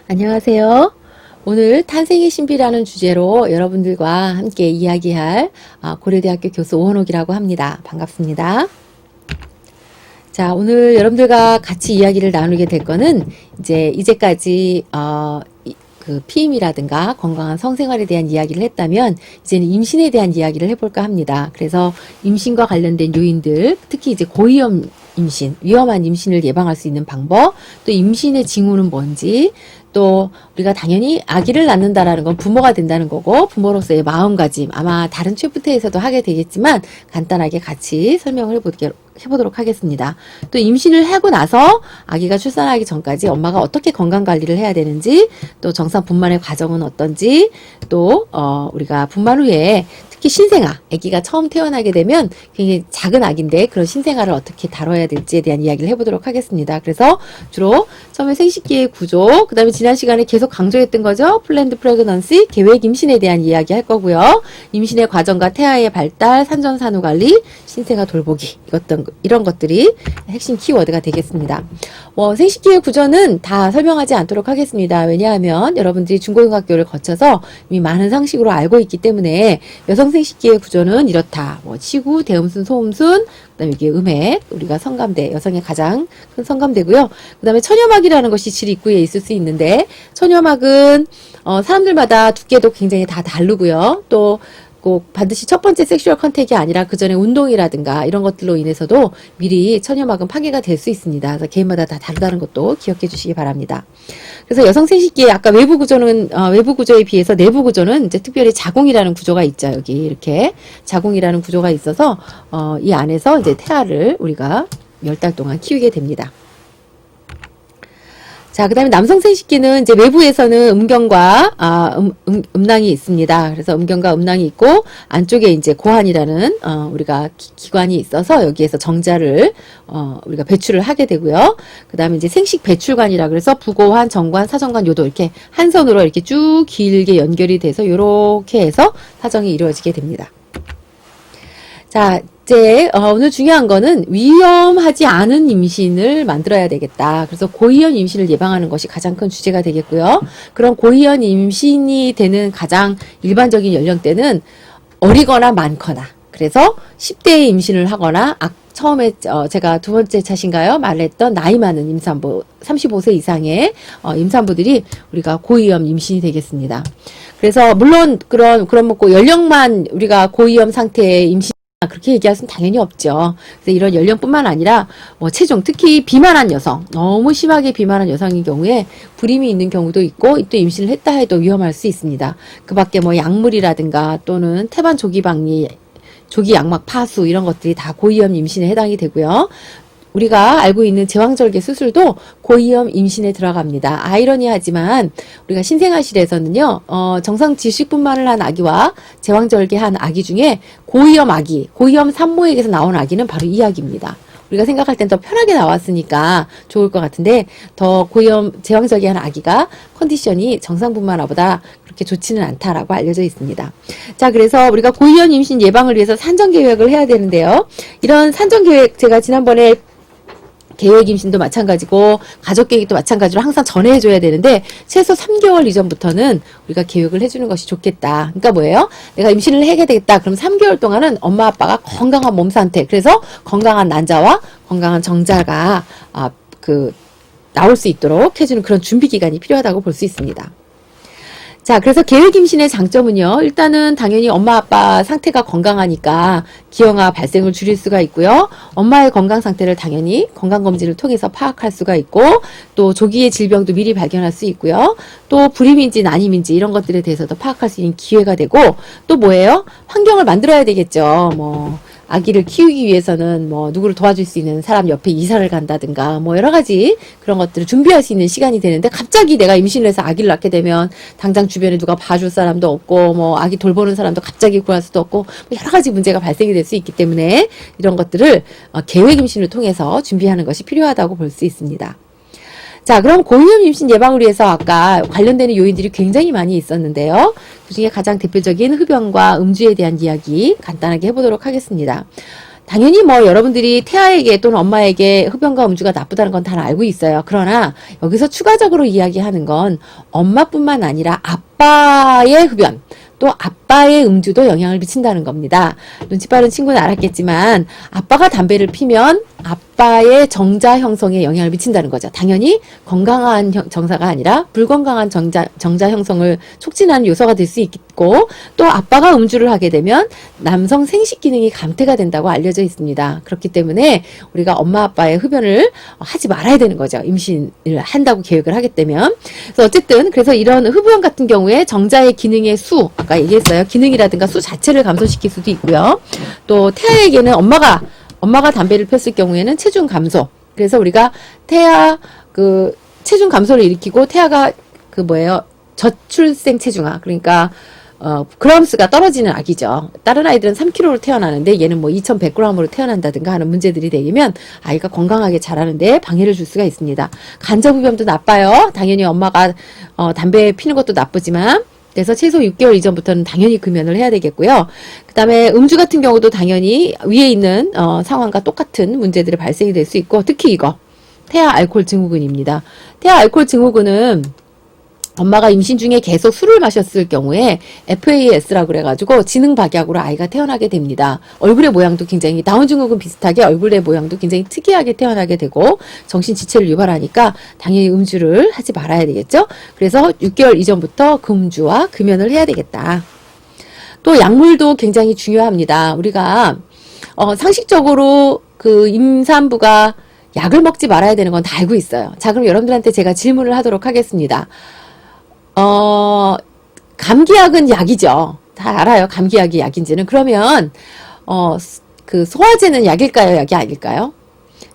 안녕하세요. 오늘 탄생의 신비라는 주제로 여러분들과 함께 이야기할 고려대학교 교수 오원옥이라고 합니다. 반갑습니다. 자, 오늘 여러분들과 같이 이야기를 나누게 될 거는 이제까지 그 피임이라든가 건강한 성생활에 대한 이야기를 했다면 이제는 임신에 대한 이야기를 해볼까 합니다. 그래서 임신과 관련된 요인들, 특히 이제 고위험 임신, 위험한 임신을 예방할 수 있는 방법, 또 임신의 징후는 뭔지, 또 우리가 당연히 아기를 낳는다라는 건 부모가 된다는 거고 부모로서의 마음가짐 아마 다른 챕터에서도 하게 되겠지만 간단하게 같이 설명을 해보도록 하겠습니다. 또 임신을 하고 나서 아기가 출산하기 전까지 엄마가 어떻게 건강관리를 해야 되는지, 또 정상 분만의 과정은 어떤지, 또 우리가 분만 후에 특히 신생아, 아기가 처음 태어나게 되면 굉장히 작은 아기인데 그런 신생아를 어떻게 다뤄야 될지에 대한 이야기를 해보도록 하겠습니다. 그래서 주로 처음에 생식기의 구조, 그 다음에 지난 시간에 계속 강조했던 거죠. 플랜드 프레그넌시, 계획 임신에 대한 이야기 할 거고요. 임신의 과정과 태아의 발달, 산전산후 관리, 신생아 돌보기, 이런 것들이 핵심 키워드가 되겠습니다. 생식기의 구조는 다 설명하지 않도록 하겠습니다. 왜냐하면 여러분들이 중고등학교를 거쳐서 이미 많은 상식으로 알고 있기 때문에 여성 생식기의 구조는 이렇다. 치구, 대음순, 소음순, 그다음에 이게 음핵, 우리가 성감대, 여성의 가장 큰 성감대고요. 그다음에 천여막이라는 것이 질 입구에 있을 수 있는데 천여막은 사람들마다 두께도 굉장히 다 다르고요. 또 꼭 반드시 첫 번째 섹슈얼 컨택이 아니라 그 전에 운동이라든가 이런 것들로 인해서도 미리 천여막은 파괴가 될 수 있습니다. 그래서 개인마다 다 다르다는 것도 기억해 주시기 바랍니다. 그래서 여성 생식기의 아까 외부 구조는 외부 구조에 비해서 내부 구조는 이제 특별히 자궁이라는 구조가 있죠. 여기 이렇게 자궁이라는 구조가 있어서 이 안에서 이제 태아를 우리가 10달 동안 키우게 됩니다. 자, 그 다음에 남성 생식기는 이제 외부에서는 음경과, 음낭이 있습니다. 그래서 음경과 음낭이 있고, 안쪽에 이제 고환이라는, 우리가 기관이 있어서 여기에서 정자를, 우리가 배출을 하게 되고요. 그 다음에 이제 생식 배출관이라 그래서 부고환, 정관, 사정관, 요도 이렇게 한 선으로 이렇게 쭉 길게 연결이 돼서 요렇게 해서 사정이 이루어지게 됩니다. 자, 이제 오늘 중요한 거는 위험하지 않은 임신을 만들어야 되겠다. 그래서 고위험 임신을 예방하는 것이 가장 큰 주제가 되겠고요. 그런 고위험 임신이 되는 가장 일반적인 연령대는 어리거나 많거나, 그래서 10대에 임신을 하거나 처음에 제가 두 번째 차신가요? 말했던 나이 많은 임산부 35세 이상의 임산부들이 우리가 고위험 임신이 되겠습니다. 그래서 물론 그런 연령만 우리가 고위험 상태의 임신 그렇게 얘기할 수는 당연히 없죠. 그래서 이런 연령뿐만 아니라 체중, 특히 비만한 여성, 너무 심하게 비만한 여성인 경우에 불임이 있는 경우도 있고 또 임신을 했다 해도 위험할 수 있습니다. 그 밖에 약물이라든가 또는 태반 조기박리, 조기 양막 파수 이런 것들이 다 고위험 임신에 해당이 되고요. 우리가 알고 있는 제왕절개 수술도 고위험 임신에 들어갑니다. 아이러니하지만 우리가 신생아실에서는요, 정상 질식분만을 한 아기와 제왕절개한 아기 중에 고위험 아기, 고위험 산모에게서 나온 아기는 바로 이 아기입니다. 우리가 생각할 땐 더 편하게 나왔으니까 좋을 것 같은데 더 고위험 제왕절개한 아기가 컨디션이 정상분만아보다 그렇게 좋지는 않다라고 알려져 있습니다. 자, 그래서 우리가 고위험 임신 예방을 위해서 산정계획을 해야 되는데요. 이런 산정계획 제가 지난번에 계획 임신도 마찬가지고 가족 계획도 마찬가지로 항상 전해줘야 되는데 최소 3개월 이전부터는 우리가 계획을 해주는 것이 좋겠다. 그러니까 뭐예요? 내가 임신을 하게 되겠다. 그럼 3개월 동안은 엄마 아빠가 건강한 몸 상태, 그래서 건강한 난자와 건강한 정자가 나올 수 있도록 해주는 그런 준비 기간이 필요하다고 볼 수 있습니다. 자, 그래서 계획 임신의 장점은요. 일단은 당연히 엄마 아빠 상태가 건강하니까 기형아 발생을 줄일 수가 있고요. 엄마의 건강 상태를 당연히 건강검진을 통해서 파악할 수가 있고 또 조기의 질병도 미리 발견할 수 있고요. 또 불임인지 난임인지 이런 것들에 대해서도 파악할 수 있는 기회가 되고 또 뭐예요? 환경을 만들어야 되겠죠. 아기를 키우기 위해서는 누구를 도와줄 수 있는 사람 옆에 이사를 간다든가 여러 가지 그런 것들을 준비할 수 있는 시간이 되는데 갑자기 내가 임신을 해서 아기를 낳게 되면 당장 주변에 누가 봐줄 사람도 없고 아기 돌보는 사람도 갑자기 구할 수도 없고 여러 가지 문제가 발생이 될 수 있기 때문에 이런 것들을 계획 임신을 통해서 준비하는 것이 필요하다고 볼 수 있습니다. 자, 그럼 고위험 임신 예방을 위해서 아까 관련되는 요인들이 굉장히 많이 있었는데요. 그중에 가장 대표적인 흡연과 음주에 대한 이야기 간단하게 해보도록 하겠습니다. 당연히 뭐 여러분들이 태아에게 또는 엄마에게 흡연과 음주가 나쁘다는 건 다 알고 있어요. 그러나 여기서 추가적으로 이야기하는 건 엄마뿐만 아니라 아빠의 흡연, 또 아빠의 음주도 영향을 미친다는 겁니다. 눈치 빠른 친구는 알았겠지만 아빠가 담배를 피면 아빠의 정자 형성에 영향을 미친다는 거죠. 당연히 건강한 정자가 아니라 불건강한 정자 형성을 촉진하는 요소가 될 수 있고, 또 아빠가 음주를 하게 되면 남성 생식 기능이 감퇴가 된다고 알려져 있습니다. 그렇기 때문에 우리가 엄마 아빠의 흡연을 하지 말아야 되는 거죠. 임신을 한다고 계획을 하게 되면. 그래서 어쨌든 그래서 이런 흡연 같은 경우에 정자의 기능의 수, 아까 얘기했어요. 기능이라든가 수 자체를 감소시킬 수도 있고요. 또 태아에게는 엄마가 담배를 폈을 경우에는 체중 감소. 그래서 우리가 태아 체중 감소를 일으키고 태아가 저출생 체중아. 그러니까 그램수가 떨어지는 아기죠. 다른 아이들은 3kg로 태어나는데 얘는 뭐 2100g으로 태어난다든가 하는 문제들이 되면 아이가 건강하게 자라는데 방해를 줄 수가 있습니다. 간접흡연도 나빠요. 당연히 엄마가 담배 피는 것도 나쁘지만, 그래서 최소 6개월 이전부터는 당연히 금연을 해야 되겠고요. 그 다음에 음주 같은 경우도 당연히 위에 있는 상황과 똑같은 문제들이 발생이 될 수 있고, 특히 이거 태아 알코올 증후군입니다. 태아 알코올 증후군은 엄마가 임신 중에 계속 술을 마셨을 경우에 FAS라고 그래가지고 지능박약으로 아이가 태어나게 됩니다. 얼굴의 모양도 굉장히 다운증후군 비슷하게 얼굴의 모양도 굉장히 특이하게 태어나게 되고 정신지체를 유발하니까 당연히 음주를 하지 말아야 되겠죠. 그래서 6개월 이전부터 금주와 금연을 해야 되겠다. 또 약물도 굉장히 중요합니다. 우리가 상식적으로 그 임산부가 약을 먹지 말아야 되는 건 다 알고 있어요. 자, 그럼 여러분들한테 제가 질문을 하도록 하겠습니다. 감기약은 약이죠. 다 알아요. 감기약이 약인지는. 그러면, 그 소화제는 약일까요? 약이 아닐까요?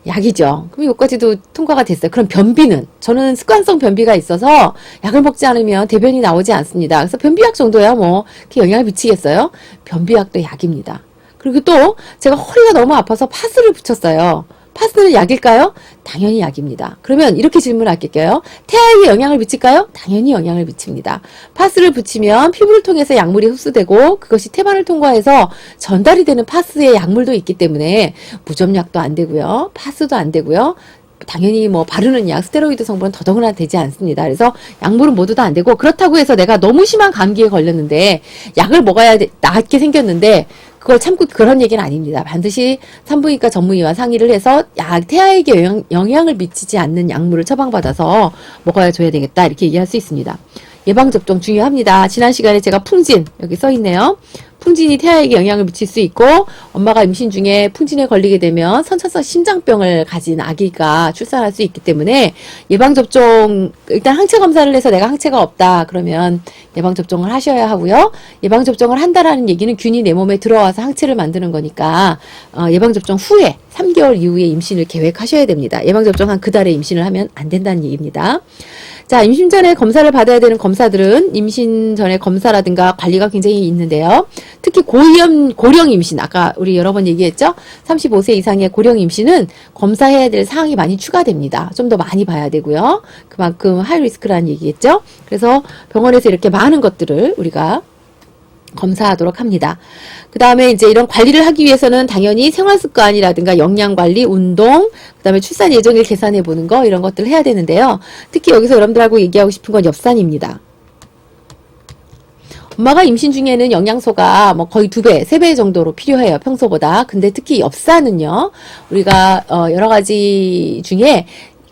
약이죠. 그럼 여기까지도 통과가 됐어요. 그럼 변비는? 저는 습관성 변비가 있어서 약을 먹지 않으면 대변이 나오지 않습니다. 그래서 변비약 정도야 뭐, 그렇게 영향을 미치겠어요? 변비약도 약입니다. 그리고 또, 제가 허리가 너무 아파서 파스를 붙였어요. 파스는 약일까요? 당연히 약입니다. 그러면 이렇게 질문할게요. 태아에게 영향을 미칠까요? 당연히 영향을 미칩니다. 파스를 붙이면 피부를 통해서 약물이 흡수되고 그것이 태반을 통과해서 전달이 되는 파스의 약물도 있기 때문에 무좀약도 안 되고요. 파스도 안 되고요. 당연히 뭐 바르는 약, 스테로이드 성분은 더더구나 되지 않습니다. 그래서 약물은 모두 다 안 되고, 그렇다고 해서 내가 너무 심한 감기에 걸렸는데 약을 먹어야 낫게 생겼는데 그걸 참고 그런 얘기는 아닙니다. 반드시 산부인과 전문의와 상의를 해서 태아에게 영향을 미치지 않는 약물을 처방받아서 먹어야 줘야 되겠다, 이렇게 얘기할 수 있습니다. 예방접종 중요합니다. 지난 시간에 제가 풍진, 여기 써있네요. 풍진이 태아에게 영향을 미칠 수 있고, 엄마가 임신 중에 풍진에 걸리게 되면 선천성 심장병을 가진 아기가 출산할 수 있기 때문에 예방접종, 일단 항체 검사를 해서 내가 항체가 없다 그러면 예방접종을 하셔야 하고요. 예방접종을 한다라는 얘기는 균이 내 몸에 들어와서 항체를 만드는 거니까 예방접종 후에 3개월 이후에 임신을 계획하셔야 됩니다. 예방접종 한 그 달에 임신을 하면 안 된다는 얘기입니다. 자, 임신 전에 검사를 받아야 되는 검사들은 임신 전에 검사라든가 관리가 굉장히 있는데요. 특히 고령 임신, 아까 우리 여러 번 얘기했죠? 35세 이상의 고령 임신은 검사해야 될 사항이 많이 추가됩니다. 좀 더 많이 봐야 되고요. 그만큼 하이리스크라는 얘기겠죠? 그래서 병원에서 이렇게 많은 것들을 우리가 검사하도록 합니다. 그 다음에 이제 이런 관리를 하기 위해서는 당연히 생활습관이라든가 영양관리, 운동, 그 다음에 출산 예정일 계산해 보는 거, 이런 것들을 해야 되는데요. 특히 여기서 여러분들하고 얘기하고 싶은 건 엽산입니다. 엄마가 임신 중에는 영양소가 뭐 거의 2배, 3배 정도로 필요해요. 평소보다. 근데 특히 엽산은요, 우리가 여러 가지 중에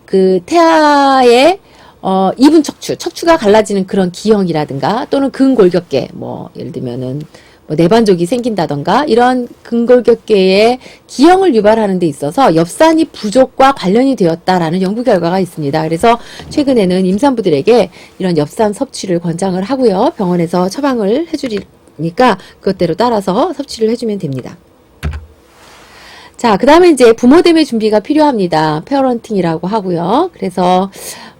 그 태아의 이분 척추가 갈라지는 그런 기형이라든가 또는 근골격계, 뭐 예를 들면은 뭐 내반족이 생긴다던가 이런 근골격계의 기형을 유발하는 데 있어서 엽산이 부족과 관련이 되었다라는 연구 결과가 있습니다. 그래서 최근에는 임산부들에게 이런 엽산 섭취를 권장을 하고요. 병원에서 처방을 해주니까 그것대로 따라서 섭취를 해주면 됩니다. 자, 그 다음에 이제 부모됨의 준비가 필요합니다. 페어런팅이라고 하고요. 그래서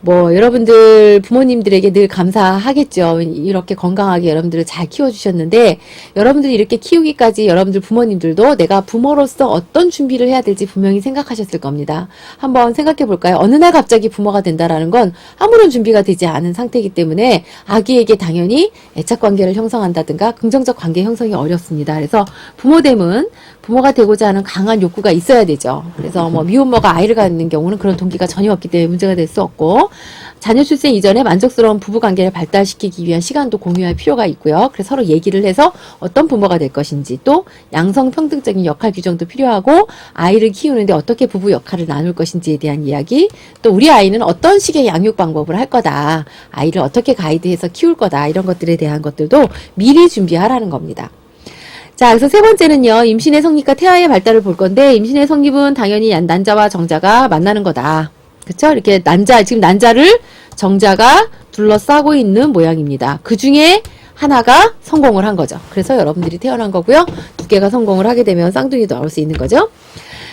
뭐 여러분들 부모님들에게 늘 감사하겠죠. 이렇게 건강하게 여러분들을 잘 키워주셨는데, 여러분들이 이렇게 키우기까지 여러분들 부모님들도 내가 부모로서 어떤 준비를 해야 될지 분명히 생각하셨을 겁니다. 한번 생각해 볼까요? 어느 날 갑자기 부모가 된다라는 건 아무런 준비가 되지 않은 상태이기 때문에 아기에게 당연히 애착관계를 형성한다든가 긍정적 관계 형성이 어렵습니다. 그래서 부모됨은 부모가 되고자 하는 강한 욕구가 있어야 되죠. 그래서 뭐 미혼모가 아이를 갖는 경우는 그런 동기가 전혀 없기 때문에 문제가 될 수 없고, 자녀 출생 이전에 만족스러운 부부 관계를 발달시키기 위한 시간도 공유할 필요가 있고요. 그래서 서로 얘기를 해서 어떤 부모가 될 것인지, 또 양성평등적인 역할 규정도 필요하고, 아이를 키우는데 어떻게 부부 역할을 나눌 것인지에 대한 이야기, 또 우리 아이는 어떤 식의 양육 방법을 할 거다, 아이를 어떻게 가이드해서 키울 거다, 이런 것들에 대한 것들도 미리 준비하라는 겁니다. 자, 그래서 세 번째는요, 임신의 성립과 태아의 발달을 볼 건데, 임신의 성립은 당연히 난자와 정자가 만나는 거다. 그쵸? 이렇게 지금 난자를 정자가 둘러싸고 있는 모양입니다. 그 중에 하나가 성공을 한 거죠. 그래서 여러분들이 태어난 거고요. 두 개가 성공을 하게 되면 쌍둥이도 나올 수 있는 거죠.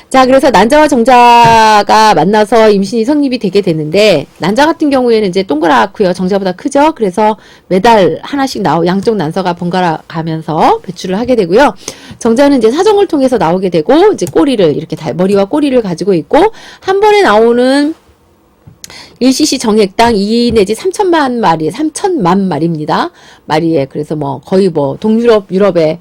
자, 그래서 난자와 정자가 만나서 임신이 성립이 되게 되는데, 난자 같은 경우에는 이제 동그랗고요. 정자보다 크죠. 그래서 매달 하나씩 양쪽 난서가 번갈아 가면서 배출을 하게 되고요. 정자는 이제 사정을 통해서 나오게 되고, 이제 꼬리를 이렇게 머리와 꼬리를 가지고 있고, 한 번에 나오는 1cc 정액당 2 내지 3천만 마리입니다. 마리에. 그래서 뭐 거의 뭐 유럽의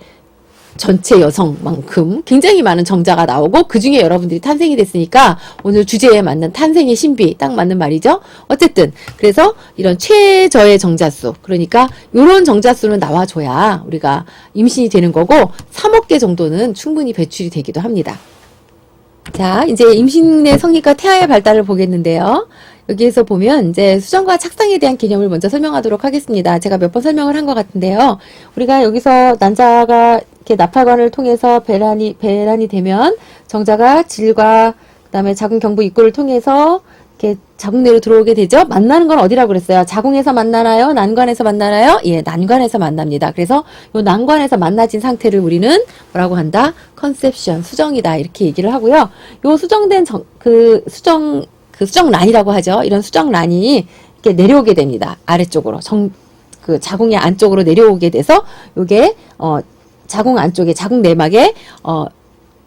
전체 여성만큼 굉장히 많은 정자가 나오고, 그 중에 여러분들이 탄생이 됐으니까 오늘 주제에 맞는 탄생의 신비 딱 맞는 말이죠. 어쨌든 그래서 이런 최저의 정자수, 그러니까 이런 정자수는 나와줘야 우리가 임신이 되는 거고, 3억 개 정도는 충분히 배출이 되기도 합니다. 자, 이제 임신의 성립과 태아의 발달을 보겠는데요. 여기에서 보면 이제 수정과 착상에 대한 개념을 먼저 설명하도록 하겠습니다. 제가 몇 번 설명을 한 것 같은데요. 우리가 여기서 난자가 이렇게 나팔관을 통해서 배란이 되면 정자가 질과 그다음에 자궁 경부 입구를 통해서 이렇게 자궁 내로 들어오게 되죠. 만나는 건 어디라고 그랬어요? 자궁에서 만나나요? 난관에서 만나나요? 예, 난관에서 만납니다. 그래서 이 난관에서 만나진 상태를 우리는 뭐라고 한다? 컨셉션, 수정이다, 이렇게 얘기를 하고요. 요 수정된 수정란이라고 하죠. 이런 수정란이 이렇게 내려오게 됩니다. 아래쪽으로 그 자궁의 안쪽으로 내려오게 돼서 요게 자궁 안쪽에 자궁 내막에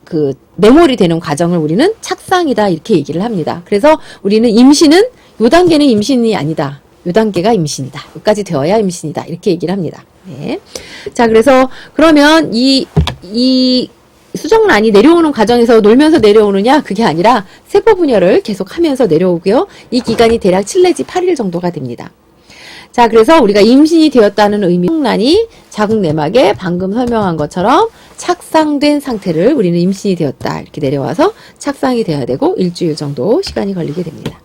그 내몰이 되는 과정을 우리는 착상이다, 이렇게 얘기를 합니다. 그래서 우리는 임신은 요 단계는 임신이 아니다, 요 단계가 임신이다, 여기까지 되어야 임신이다, 이렇게 얘기를 합니다. 네. 자, 그래서 그러면 이 수정란이 내려오는 과정에서 놀면서 내려오느냐, 그게 아니라 세포 분열을 계속하면서 내려오고요. 이 기간이 대략 7 내지 8일 정도가 됩니다. 자, 그래서 우리가 임신이 되었다는 의미, 수정란이 자궁 내막에 방금 설명한 것처럼 착상된 상태를 우리는 임신이 되었다, 이렇게 내려와서 착상이 돼야 되고, 일주일 정도 시간이 걸리게 됩니다.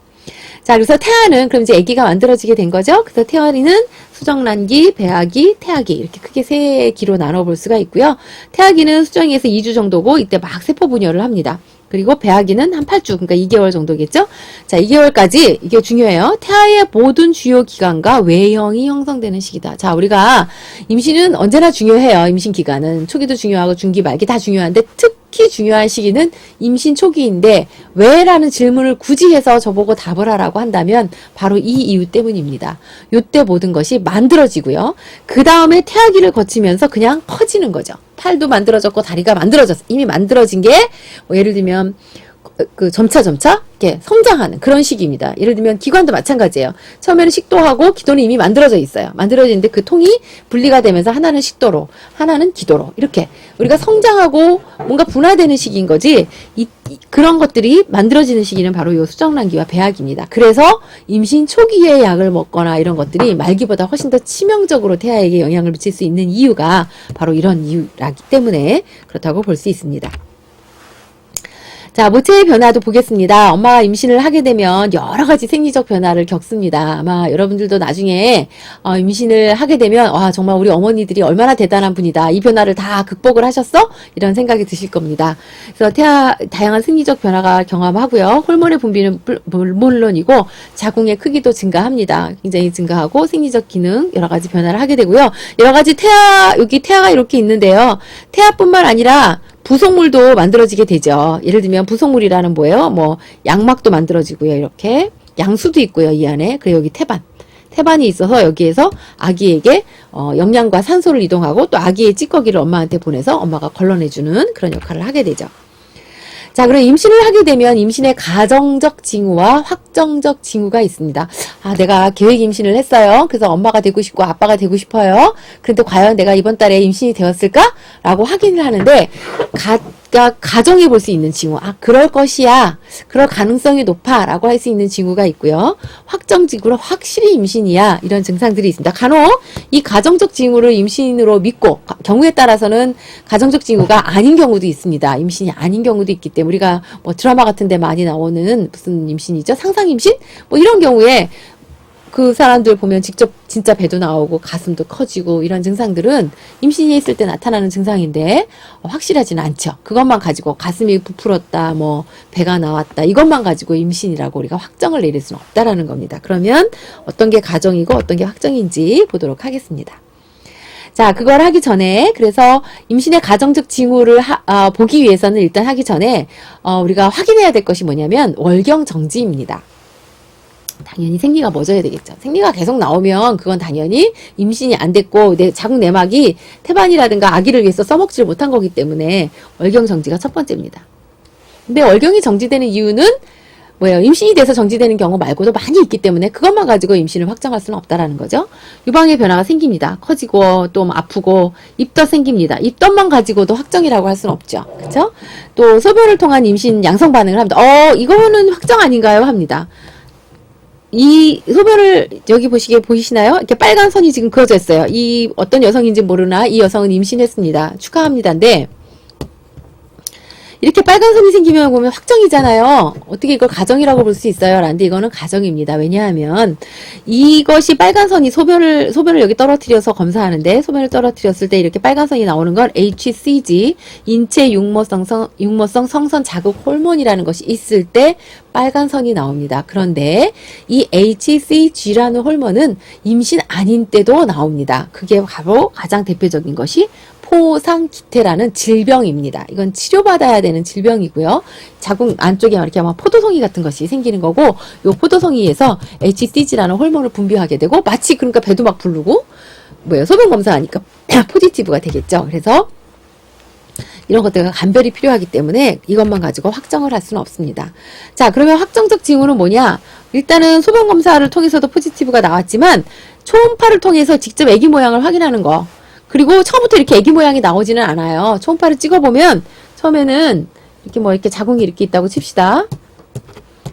자, 그래서 태아는 그럼 이제 아기가 만들어지게 된 거죠. 그래서 태아리는 수정란기, 배아기, 태아기, 이렇게 크게 세 기로 나눠볼 수가 있고요. 태아기는 수정에서 2주 정도고, 이때 막 세포 분열을 합니다. 그리고 배아기는 한 8주, 그러니까 2개월 정도겠죠. 자, 2개월까지, 이게 중요해요. 태아의 모든 주요 기관과 외형이 형성되는 시기다. 자, 우리가 임신은 언제나 중요해요. 임신 기간은 초기도 중요하고 중기, 말기 다 중요한데, 특히 중요한 시기는 임신 초기인데, 왜? 라는 질문을 굳이 해서 저보고 답을 하라고 한다면 바로 이 이유 때문입니다. 요때 모든 것이 만들어지고요. 그 다음에 태아기를 거치면서 그냥 커지는 거죠. 팔도 만들어졌고 다리가 만들어졌어. 이미 만들어진 게 뭐 예를 들면 점차 이렇게 성장하는 그런 시기입니다. 예를 들면 기관도 마찬가지예요. 처음에는 식도하고 기도는 이미 만들어져 있어요. 만들어지는데 그 통이 분리가 되면서 하나는 식도로, 하나는 기도로, 이렇게 우리가 성장하고 뭔가 분화되는 시기인 거지, 그런 것들이 만들어지는 시기는 바로 이 수정란기와 배아기입니다. 그래서 임신 초기에 약을 먹거나 이런 것들이 말기보다 훨씬 더 치명적으로 태아에게 영향을 미칠 수 있는 이유가 바로 이런 이유라기 때문에 그렇다고 볼 수 있습니다. 자, 모체의 변화도 보겠습니다. 엄마가 임신을 하게 되면 여러 가지 생리적 변화를 겪습니다. 아마 여러분들도 나중에 임신을 하게 되면 와, 정말 우리 어머니들이 얼마나 대단한 분이다, 이 변화를 다 극복을 하셨어? 이런 생각이 드실 겁니다. 그래서 다양한 생리적 변화가 경험하고요. 호르몬의 분비는 물론이고 자궁의 크기도 증가합니다. 굉장히 증가하고 생리적 기능 여러 가지 변화를 하게 되고요. 여러 가지 여기 태아가 이렇게 있는데요. 태아뿐만 아니라 부속물도 만들어지게 되죠. 예를 들면 부속물이라는 뭐예요? 뭐 양막도 만들어지고요. 이렇게 양수도 있고요. 이 안에. 그리고 여기 태반이 있어서 여기에서 아기에게 영양과 산소를 이동하고, 또 아기의 찌꺼기를 엄마한테 보내서 엄마가 걸러내주는 그런 역할을 하게 되죠. 자, 그럼 임신을 하게 되면 임신의 가정적 징후와 확정적 징후가 있습니다. 아, 내가 계획 임신을 했어요. 그래서 엄마가 되고 싶고 아빠가 되고 싶어요. 그런데 과연 내가 이번 달에 임신이 되었을까? 라고 확인을 하는데, 그러니까 가정해 볼 수 있는 징후. 아, 그럴 것이야. 그럴 가능성이 높아. 라고 할 수 있는 징후가 있고요. 확정 징후로 확실히 임신이야. 이런 증상들이 있습니다. 간혹 이 가정적 징후를 임신으로 믿고 경우에 따라서는 가정적 징후가 아닌 경우도 있습니다. 임신이 아닌 경우도 있기 때문에 우리가 뭐 드라마 같은 데 많이 나오는 무슨 임신이죠? 상상 임신? 뭐 이런 경우에 그 사람들 보면 직접 진짜 배도 나오고 가슴도 커지고 이런 증상들은 임신이 있을 때 나타나는 증상인데 확실하지는 않죠. 그것만 가지고 가슴이 부풀었다, 뭐 배가 나왔다 이것만 가지고 임신이라고 우리가 확정을 내릴 수는 없다라는 겁니다. 그러면 어떤 게 가정이고 어떤 게 확정인지 보도록 하겠습니다. 자, 그걸 하기 전에 그래서 임신의 가정적 징후를 보기 위해서는 일단 하기 전에 우리가 확인해야 될 것이 뭐냐면 월경 정지입니다. 당연히 생리가 멎어야 되겠죠. 생리가 계속 나오면 그건 당연히 임신이 안 됐고 자궁 내막이 태반이라든가 아기를 위해서 써먹지를 못한 거기 때문에 월경 정지가 첫 번째입니다. 근데 월경이 정지되는 이유는 뭐예요? 임신이 돼서 정지되는 경우 말고도 많이 있기 때문에 그것만 가지고 임신을 확정할 수는 없다라는 거죠. 유방의 변화가 생깁니다. 커지고 또 아프고 입덧 생깁니다. 입덧만 가지고도 확정이라고 할 수는 없죠. 그렇죠? 또 소변을 통한 임신 양성 반응을 합니다. 이거는 확정 아닌가요? 합니다. 이 소변을 여기 보이시나요? 이렇게 빨간 선이 지금 그어져 있어요. 이 어떤 여성인지 모르나 이 여성은 임신했습니다. 축하합니다인데 이렇게 빨간 선이 생기면 보면 확정이잖아요. 어떻게 이걸 가정이라고 볼 수 있어요? 라는데 이거는 가정입니다. 왜냐하면 이것이 빨간 선이 소변을 여기 떨어뜨려서 검사하는데 소변을 떨어뜨렸을 때 이렇게 빨간 선이 나오는 건 HCG, 인체 육모성 성선 자극 호르몬이라는 것이 있을 때 빨간 선이 나옵니다. 그런데 이 HCG라는 호르몬은 임신 아닌 때도 나옵니다. 그게 바로 가장 대표적인 것이 포상기태라는 질병입니다. 이건 치료받아야 되는 질병이고요. 자궁 안쪽에 이렇게 막 포도송이 같은 것이 생기는 거고, 요 포도송이에서 HCG라는 호르몬을 분비하게 되고, 마치 그러니까 배도 막 부르고, 소변 검사하니까 포지티브가 되겠죠. 그래서 이런 것들과 감별이 필요하기 때문에 이것만 가지고 확정을 할 수는 없습니다. 자, 그러면 확정적 징후는 뭐냐? 일단은 소변 검사를 통해서도 포지티브가 나왔지만 초음파를 통해서 직접 아기 모양을 확인하는 거. 그리고 처음부터 이렇게 아기 모양이 나오지는 않아요. 초음파를 찍어보면 처음에는 이렇게 자궁이 이렇게 있다고 칩시다.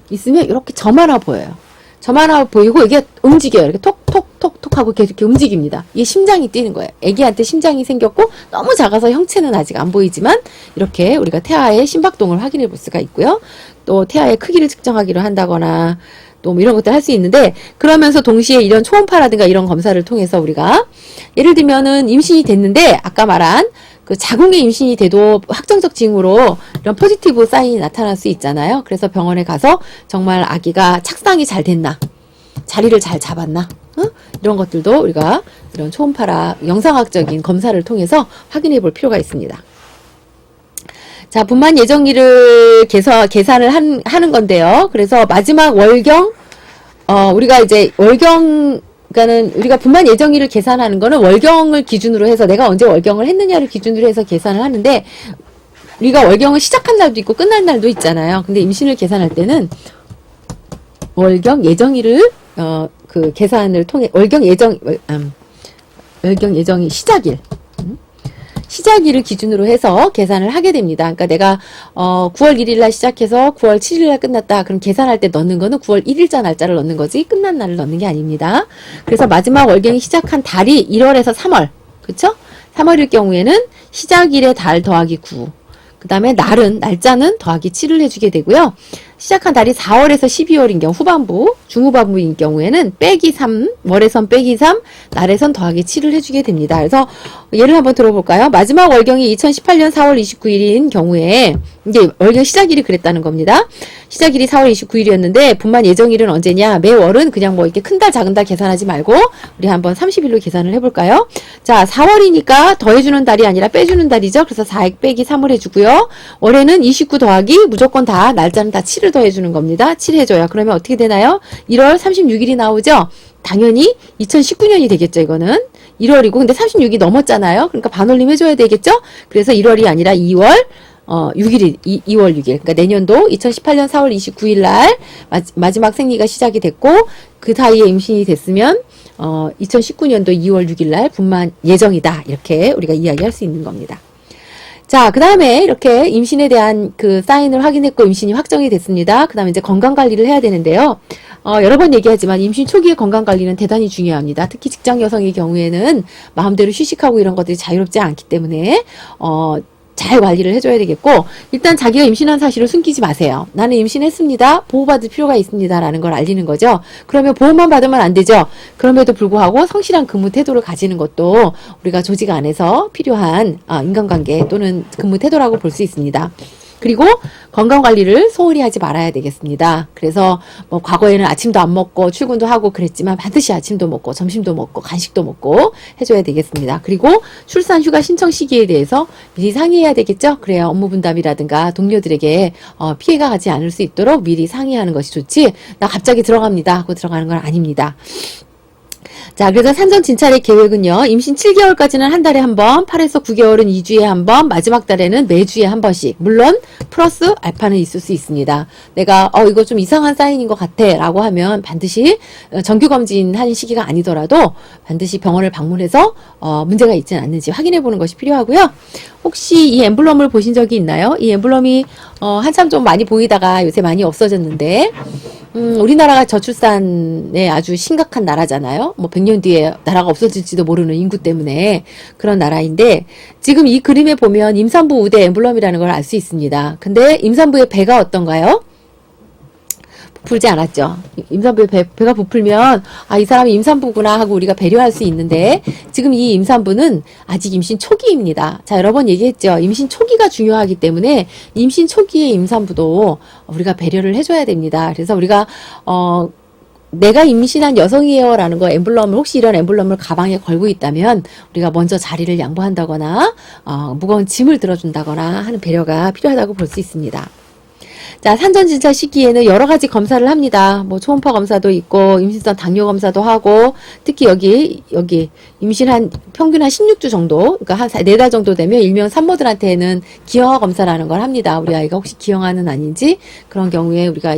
있으면 이렇게 점 하나 보여요. 점 하나 보이고 이게 움직여요. 이렇게 톡톡톡톡 하고 계속 이렇게 움직입니다. 이게 심장이 뛰는 거예요. 아기한테 심장이 생겼고 너무 작아서 형체는 아직 안 보이지만 이렇게 우리가 태아의 심박동을 확인해 볼 수가 있고요. 또 태아의 크기를 측정하기로 한다거나 또 뭐 이런 것들 할 수 있는데, 그러면서 동시에 이런 초음파라든가 이런 검사를 통해서 우리가 예를 들면은 임신이 됐는데 아까 말한 그 자궁의 임신이 돼도 확정적 징후로 이런 포지티브 사인이 나타날 수 있잖아요. 그래서 병원에 가서 정말 아기가 착상이 잘 됐나, 자리를 잘 잡았나, 이런 것들도 우리가 이런 초음파라 영상학적인 검사를 통해서 확인해 볼 필요가 있습니다. 자, 분만 예정일을 계산을 하는 건데요. 그래서 마지막 월경, 우리가 이제 그러니까는 우리가 분만 예정일을 계산하는 거는 월경을 기준으로 해서 내가 언제 월경을 했느냐를 기준으로 해서 계산을 하는데, 우리가 월경을 시작한 날도 있고 끝난 날도 있잖아요. 근데 임신을 계산할 때는 월경 예정일을, 그 계산을 통해, 월경 예정이 시작일을 기준으로 해서 계산을 하게 됩니다. 그러니까 내가 9월 1일 날 시작해서 9월 7일 날 끝났다. 그럼 계산할 때 넣는 거는 9월 1일자 날짜를 넣는 거지 끝난 날을 넣는 게 아닙니다. 그래서 마지막 월경이 시작한 달이 1월에서 3월. 그쵸? 3월일 경우에는 시작일에 달 더하기 9. 그 다음에 날짜는 더하기 7을 해주게 되고요. 시작한 달이 4월에서 12월인 경우 후반부, 중후반부인 경우에는 빼기 3, 월에선 빼기 3, 날에선 더하기 7을 해주게 됩니다. 그래서 예를 한번 들어볼까요? 마지막 월경이 2018년 4월 29일인 경우에 이제 월경 시작일이 그랬다는 겁니다. 시작일이 4월 29일이었는데 분만 예정일은 언제냐? 매월은 그냥 뭐 이렇게 큰 달 작은 달 계산하지 말고 우리 한번 30일로 계산을 해볼까요? 자, 4월이니까 더해주는 달이 아니라 빼주는 달이죠. 그래서 4획 빼기 3을 해주고요. 월에는 29 더하기 무조건 다 날짜는 다 7을 더해주는 겁니다. 7 해줘요. 그러면 어떻게 되나요? 1월 36일이 나오죠? 당연히 2019년이 되겠죠, 이거는. 1월이고, 근데 36이 넘었잖아요. 그러니까 반올림 해줘야 되겠죠? 그래서 1월이 아니라 2월 6일, 2월 6일. 그러니까 내년도 2018년 4월 29일 날 마지막 생리가 시작이 됐고, 그 사이에 임신이 됐으면, 2019년도 2월 6일 날 분만 예정이다. 이렇게 우리가 이야기할 수 있는 겁니다. 자, 그 다음에 이렇게 임신에 대한 그 사인을 확인했고 임신이 확정이 됐습니다. 그 다음에 이제 건강관리를 해야 되는데요. 여러 번 얘기하지만 임신 초기의 건강관리는 대단히 중요합니다. 특히 직장 여성의 경우에는 마음대로 휴식하고 이런 것들이 자유롭지 않기 때문에, 잘 관리를 해줘야 되겠고, 일단 자기가 임신한 사실을 숨기지 마세요. 나는 임신했습니다. 보호받을 필요가 있습니다. 라는 걸 알리는 거죠. 그러면 보호만 받으면 안 되죠. 그럼에도 불구하고 성실한 근무 태도를 가지는 것도 우리가 조직 안에서 필요한 인간관계 또는 근무 태도라고 볼 수 있습니다. 그리고 건강관리를 소홀히 하지 말아야 되겠습니다. 그래서 뭐 과거에는 아침도 안 먹고 출근도 하고 그랬지만 반드시 아침도 먹고 점심도 먹고 간식도 먹고 해줘야 되겠습니다. 그리고 출산 휴가 신청 시기에 대해서 미리 상의해야 되겠죠. 그래야 업무 분담이라든가 동료들에게 피해가 가지 않을 수 있도록 미리 상의하는 것이 좋지, 나 갑자기 들어갑니다 하고 들어가는 건 아닙니다. 자, 그래서 산전 진찰의 계획은요, 임신 7개월까지는 한 달에 한 번, 8에서 9개월은 2주에 한 번, 마지막 달에는 매주에 한 번씩. 물론, 플러스 알파는 있을 수 있습니다. 내가, 이거 좀 이상한 사인인 것 같아. 라고 하면 반드시 정규검진 하는 시기가 아니더라도 반드시 병원을 방문해서, 문제가 있지는 않는지 확인해 보는 것이 필요하고요. 혹시 이 엠블럼을 보신 적이 있나요? 이 엠블럼이, 한참 좀 많이 보이다가 요새 많이 없어졌는데, 우리나라가 저출산에 아주 심각한 나라잖아요. 뭐 100년 뒤에 나라가 없어질지도 모르는 인구 때문에 그런 나라인데, 지금 이 그림에 보면 임산부 우대 엠블럼이라는 걸 알 수 있습니다. 근데 임산부의 배가 어떤가요? 부풀지 않았죠. 임산부의 배가 부풀면 이 사람이 임산부구나 하고 우리가 배려할 수 있는데, 지금 이 임산부는 아직 임신 초기입니다. 자, 여러 번 얘기했죠. 임신 초기가 중요하기 때문에 임신 초기의 임산부도 우리가 배려를 해줘야 됩니다. 그래서 우리가 내가 임신한 여성이에요 라는 거, 엠블럼을, 혹시 이런 엠블럼을 가방에 걸고 있다면 우리가 먼저 자리를 양보한다거나 무거운 짐을 들어준다거나 하는 배려가 필요하다고 볼 수 있습니다. 자, 산전진찰 시기에는 여러 가지 검사를 합니다. 뭐 초음파 검사도 있고 임신성 당뇨 검사도 하고, 특히 여기 임신한 평균 한 16주 정도, 그러니까 한 4달 정도 되면 일명 산모들한테는 기형아 검사라는 걸 합니다. 우리 아이가 혹시 기형아는 아닌지, 그런 경우에 우리가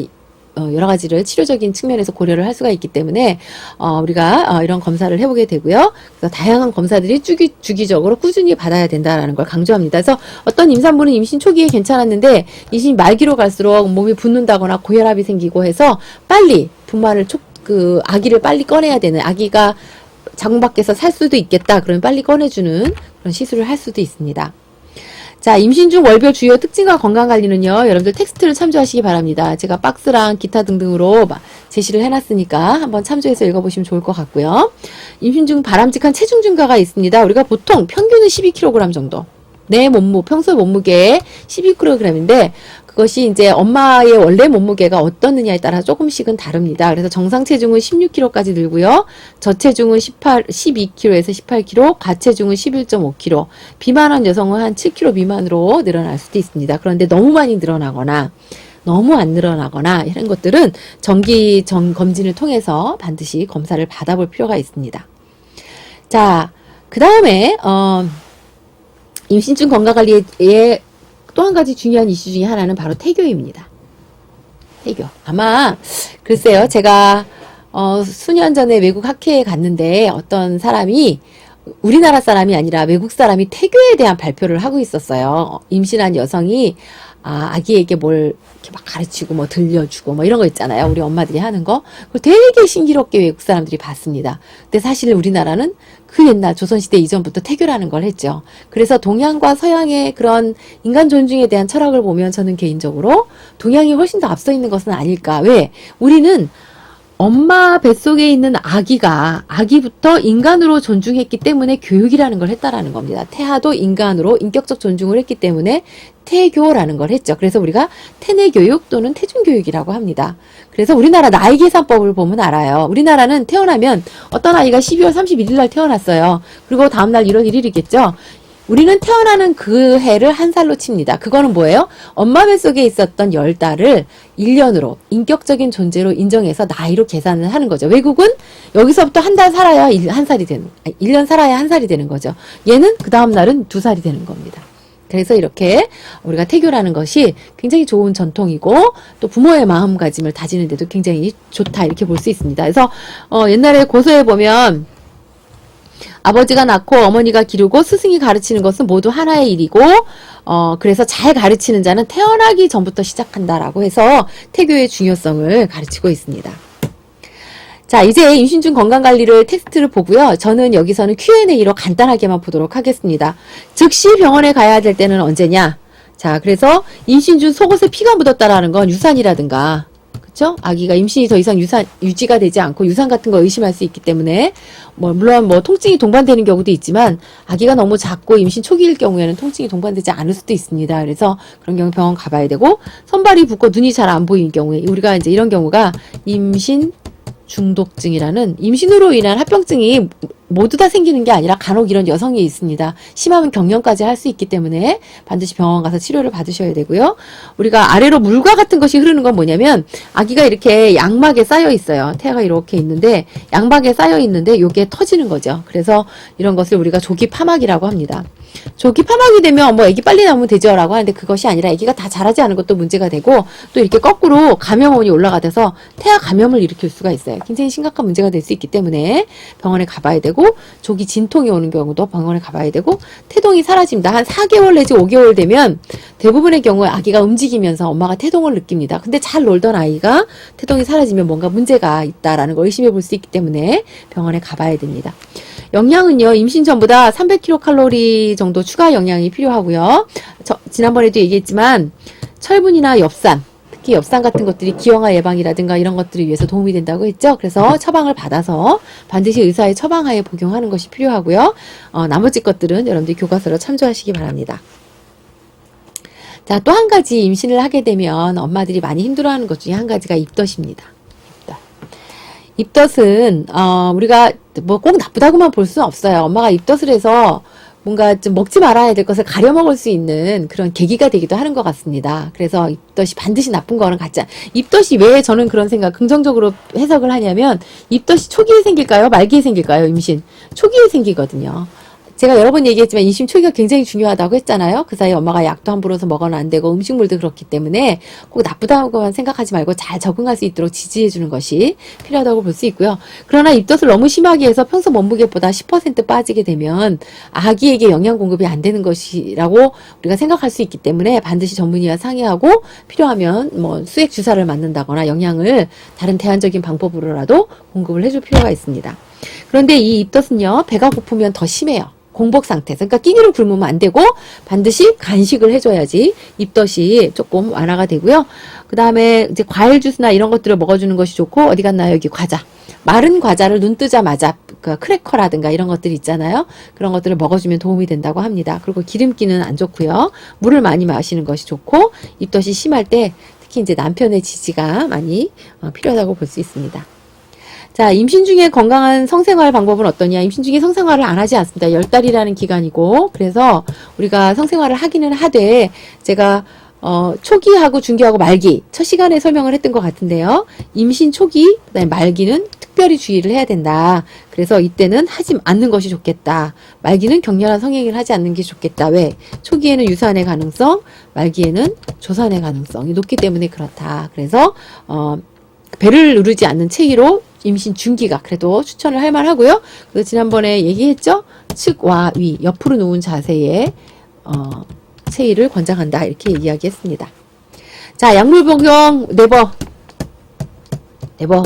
여러 가지를 치료적인 측면에서 고려를 할 수가 있기 때문에 우리가 이런 검사를 해보게 되고요. 그래서 다양한 검사들이 주기적으로 꾸준히 받아야 된다라는 걸 강조합니다. 그래서 어떤 임산부는 임신 초기에 괜찮았는데 임신 말기로 갈수록 몸이 붓는다거나 고혈압이 생기고 해서 빨리 분만을 아기를 빨리 꺼내야 되는, 아기가 자궁 밖에서 살 수도 있겠다 그러면 빨리 꺼내주는 그런 시술을 할 수도 있습니다. 자, 임신 중 월별 주요 특징과 건강관리는요, 여러분들 텍스트를 참조하시기 바랍니다. 제가 박스랑 기타 등등으로 제시를 해놨으니까 한번 참조해서 읽어보시면 좋을 것 같고요. 임신 중 바람직한 체중 증가가 있습니다. 우리가 보통 평균은 12kg 정도. 내 평소 몸무게 12kg인데, 그것이 이제 엄마의 원래 몸무게가 어떻느냐에 따라 조금씩은 다릅니다. 그래서 정상 체중은 16kg까지 늘고요. 저체중은 12kg에서 18kg, 과체중은 11.5kg, 비만한 여성은 한 7kg 미만으로 늘어날 수도 있습니다. 그런데 너무 많이 늘어나거나 너무 안 늘어나거나 이런 것들은 정기 검진을 통해서 반드시 검사를 받아볼 필요가 있습니다. 자, 그 다음에 임신 중 건강관리에 또 한 가지 중요한 이슈 중에 하나는 바로 태교입니다. 태교. 아마 글쎄요, 제가 수년 전에 외국 학회에 갔는데 어떤 사람이, 우리나라 사람이 아니라 외국 사람이 태교에 대한 발표를 하고 있었어요. 임신한 여성이 아기에게 뭘 이렇게 막 가르치고 뭐 들려주고 뭐 이런 거 있잖아요. 우리 엄마들이 하는 거. 그걸 되게 신기롭게 외국 사람들이 봤습니다. 근데 사실 우리나라는 그 옛날 조선시대 이전부터 태교라는 걸 했죠. 그래서 동양과 서양의 그런 인간 존중에 대한 철학을 보면 저는 개인적으로 동양이 훨씬 더 앞서 있는 것은 아닐까. 왜? 우리는 엄마 뱃속에 있는 아기부터 인간으로 존중했기 때문에 교육이라는 걸 했다라는 겁니다. 태아도 인간으로 인격적 존중을 했기 때문에 태교라는 걸 했죠. 그래서 우리가 태내교육 또는 태중교육이라고 합니다. 그래서 우리나라 나이 계산법을 보면 알아요. 우리나라는 태어나면 어떤 아이가 12월 31일 날 태어났어요. 그리고 다음날 1월 1일이겠죠. 우리는 태어나는 그 해를 한 살로 칩니다. 그거는 뭐예요? 엄마 뱃속에 있었던 10달을 1년으로 인격적인 존재로 인정해서 나이로 계산을 하는 거죠. 외국은 여기서부터 한 달 살아야 1년 살아야 한 살이 되는 거죠. 얘는 그 다음 날은 2살이 되는 겁니다. 그래서 이렇게 우리가 태교라는 것이 굉장히 좋은 전통이고 또 부모의 마음가짐을 다지는 데도 굉장히 좋다, 이렇게 볼 수 있습니다. 그래서 옛날에 고서에 보면 아버지가 낳고 어머니가 기르고 스승이 가르치는 것은 모두 하나의 일이고, 그래서 잘 가르치는 자는 태어나기 전부터 시작한다라고 해서 태교의 중요성을 가르치고 있습니다. 자, 이제 임신 중 건강관리를 테스트를 보고요. 저는 여기서는 Q&A로 간단하게만 보도록 하겠습니다. 즉시 병원에 가야 될 때는 언제냐? 자, 그래서 임신 중 속옷에 피가 묻었다라는 건 유산이라든가, 그쵸? 아기가 임신이 더 이상 유지가 되지 않고 유산 같은 거 의심할 수 있기 때문에, 물론 통증이 동반되는 경우도 있지만, 아기가 너무 작고 임신 초기일 경우에는 통증이 동반되지 않을 수도 있습니다. 그래서 그런 경우 병원 가봐야 되고, 손발이 붓고 눈이 잘 안 보이는 경우에, 우리가 이제 이런 경우가 임신 중독증이라는 임신으로 인한 합병증이 모두 다 생기는 게 아니라 간혹 이런 여성이 있습니다. 심하면 경련까지 할 수 있기 때문에 반드시 병원 가서 치료를 받으셔야 되고요. 우리가 아래로 물과 같은 것이 흐르는 건 뭐냐면 아기가 이렇게 양막에 쌓여 있어요. 태아가 이렇게 있는데 양막에 쌓여 있는데 요게 터지는 거죠. 그래서 이런 것을 우리가 조기 파막이라고 합니다. 조기 파막이 되면 아기 빨리 나오면 되죠 라고 하는데 그것이 아니라 아기가 다 자라지 않은 것도 문제가 되고 또 이렇게 거꾸로 감염원이 올라가서 태아 감염을 일으킬 수가 있어요. 굉장히 심각한 문제가 될 수 있기 때문에 병원에 가봐야 되고 조기 진통이 오는 경우도 병원에 가봐야 되고 태동이 사라집니다. 한 4개월 내지 5개월 되면 대부분의 경우에 아기가 움직이면서 엄마가 태동을 느낍니다. 근데 잘 놀던 아이가 태동이 사라지면 뭔가 문제가 있다라는 걸 의심해 볼 수 있기 때문에 병원에 가봐야 됩니다. 영양은요, 임신 전보다 300kcal 정도 추가 영양이 필요하고요. 지난번에도 얘기했지만 철분이나 엽산, 특히 엽산 같은 것들이 기형아 예방이라든가 이런 것들을 위해서 도움이 된다고 했죠. 그래서 처방을 받아서 반드시 의사의 처방하에 복용하는 것이 필요하고요. 나머지 것들은 여러분들이 교과서로 참조하시기 바랍니다. 자, 또 한 가지 임신을 하게 되면 엄마들이 많이 힘들어하는 것 중에 한 가지가 입덧입니다. 입덧은 우리가 꼭 나쁘다고만 볼 수는 없어요. 엄마가 입덧을 해서 뭔가 좀 먹지 말아야 될 것을 가려 먹을 수 있는 그런 계기가 되기도 하는 것 같습니다. 그래서 입덧이 반드시 나쁜 거는 같지 않아요. 입덧이 왜 저는 그런 생각 긍정적으로 해석을 하냐면 입덧이 초기에 생길까요? 말기에 생길까요? 임신 초기에 생기거든요. 제가 여러 번 얘기했지만 임신 초기가 굉장히 중요하다고 했잖아요. 그 사이에 엄마가 약도 함부로 해서 먹어는 안 되고 음식물도 그렇기 때문에 꼭 나쁘다고만 생각하지 말고 잘 적응할 수 있도록 지지해 주는 것이 필요하다고 볼 수 있고요. 그러나 입덧을 너무 심하게 해서 평소 몸무게보다 10% 빠지게 되면 아기에게 영양 공급이 안 되는 것이라고 우리가 생각할 수 있기 때문에 반드시 전문의와 상의하고 필요하면 수액 주사를 맞는다거나 영양을 다른 대안적인 방법으로라도 공급을 해줄 필요가 있습니다. 그런데 이 입덧은요, 배가 고프면 더 심해요. 공복 상태에서. 그러니까 끼니로 굶으면 안 되고 반드시 간식을 해줘야지 입덧이 조금 완화가 되고요. 그 다음에 이제 과일 주스나 이런 것들을 먹어주는 것이 좋고, 어디 갔나요? 여기 과자. 마른 과자를 눈 뜨자마자 그 크래커라든가 이런 것들 있잖아요. 그런 것들을 먹어주면 도움이 된다고 합니다. 그리고 기름기는 안 좋고요. 물을 많이 마시는 것이 좋고, 입덧이 심할 때 특히 이제 남편의 지지가 많이 필요하다고 볼 수 있습니다. 자, 임신 중에 건강한 성생활 방법은 어떠냐? 임신 중에 성생활을 안 하지 않습니다. 10달이라는 기간이고, 그래서 우리가 성생활을 하기는 하되, 제가 초기하고 중기하고 말기 첫 시간에 설명을 했던 것 같은데요. 임신 초기, 그다음에 말기는 특별히 주의를 해야 된다. 그래서 이때는 하지 않는 것이 좋겠다. 말기는 격렬한 성행위를 하지 않는 게 좋겠다. 왜? 초기에는 유산의 가능성, 말기에는 조산의 가능성이 높기 때문에 그렇다. 그래서 배를 누르지 않는 체위로 임신 중기가 그래도 추천을 할 만하고요. 그래서 지난번에 얘기했죠. 측와 위, 옆으로 누운 자세의 체위를 권장한다. 이렇게 이야기했습니다. 자, 약물 복용 네버